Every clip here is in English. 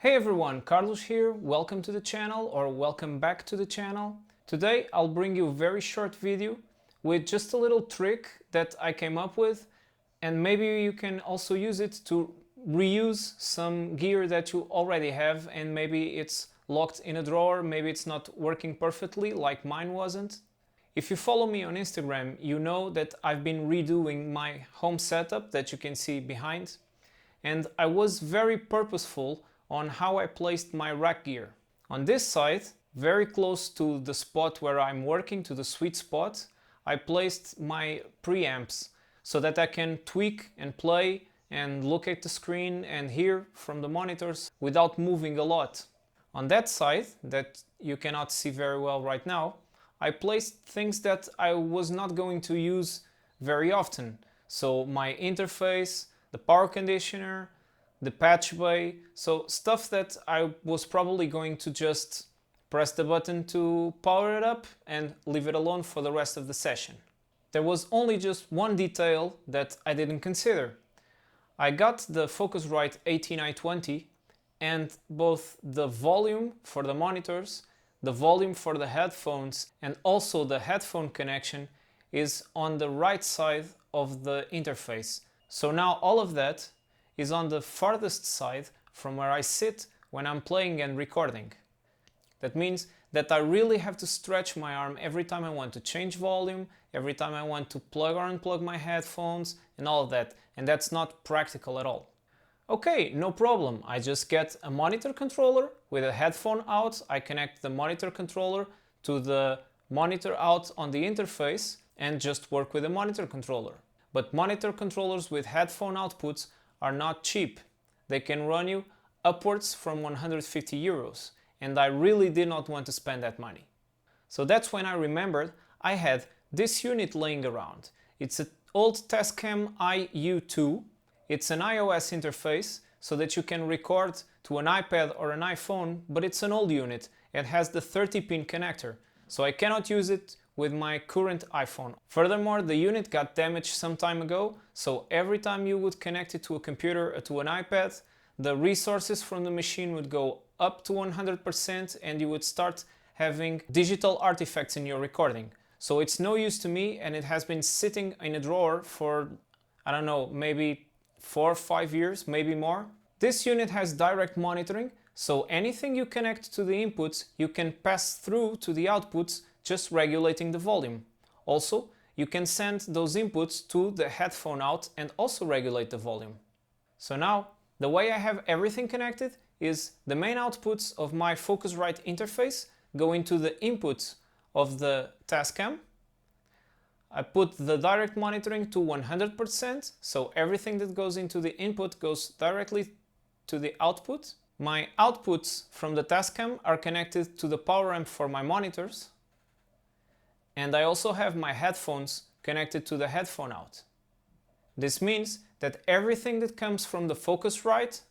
Hey everyone, Carlos here. Welcome to the channel or welcome back to the channel. Today I'll bring you a very short video with just a little trick that I came up with, and maybe you can also use it to reuse some gear that you already have and maybe it's locked in a drawer, maybe it's not working perfectly like mine wasn't. If you follow me on Instagram, you know that I've been redoing my home setup that you can see behind, and I was very purposeful on how I placed my rack gear. On this side, very close to the spot where I'm working, to the sweet spot, I placed my preamps so that I can tweak and play and look at the screen and hear from the monitors without moving a lot. On that side, that you cannot see very well right now, I placed things that I was not going to use very often. So my interface, the power conditioner, the patch bay, so stuff that I was probably going to just press the button to power it up and leave it alone for the rest of the session. There was only just one detail that I didn't consider. I got the Focusrite 18i20 and both the volume for the monitors, the volume for the headphones, and also the headphone connection is on the right side of the interface. So now all of that is on the farthest side from where I sit when I'm playing and recording. That means that I really have to stretch my arm every time I want to change volume, every time I want to plug or unplug my headphones and all of that, and that's not practical at all. Okay, no problem, I just get a monitor controller with a headphone out, I connect the monitor controller to the monitor out on the interface and just work with the monitor controller. But monitor controllers with headphone outputs are not cheap. They can run you upwards from 150 euros, and I really did not want to spend that money. So that's when I remembered I had this unit laying around. It's an old Tascam IU2. It's an iOS interface so that you can record to an iPad or an iPhone, but it's an old unit. It has the 30-pin connector, so I cannot use it with my current iPhone. Furthermore, the unit got damaged some time ago, so every time you would connect it to a computer or to an iPad, the resources from the machine would go up to 100% and you would start having digital artifacts in your recording. So it's no use to me, and it has been sitting in a drawer for, I don't know, maybe 4 or 5 years, maybe more. This unit has direct monitoring, so anything you connect to the inputs, you can pass through to the outputs, just regulating the volume. Also, you can send those inputs to the headphone out and also regulate the volume. So now, the way I have everything connected is the main outputs of my Focusrite interface go into the inputs of the Tascam. I put the direct monitoring to 100%, so everything that goes into the input goes directly to the output. My outputs from the Tascam are connected to the power amp for my monitors, and I also have my headphones connected to the headphone out. This means that everything that comes from the Focusrite,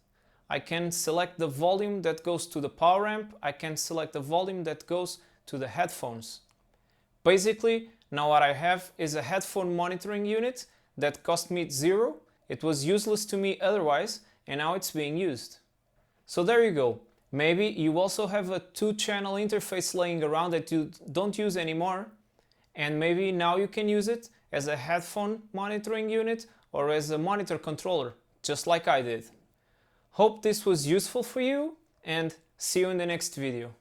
I can select the volume that goes to the power amp, I can select the volume that goes to the headphones. Basically, now what I have is a headphone monitoring unit that cost me zero, it was useless to me otherwise, and now it's being used. So there you go. Maybe you also have a 2-channel interface laying around that you don't use anymore, and maybe now you can use it as a headphone monitoring unit or as a monitor controller, just like I did. Hope this was useful for you, and see you in the next video.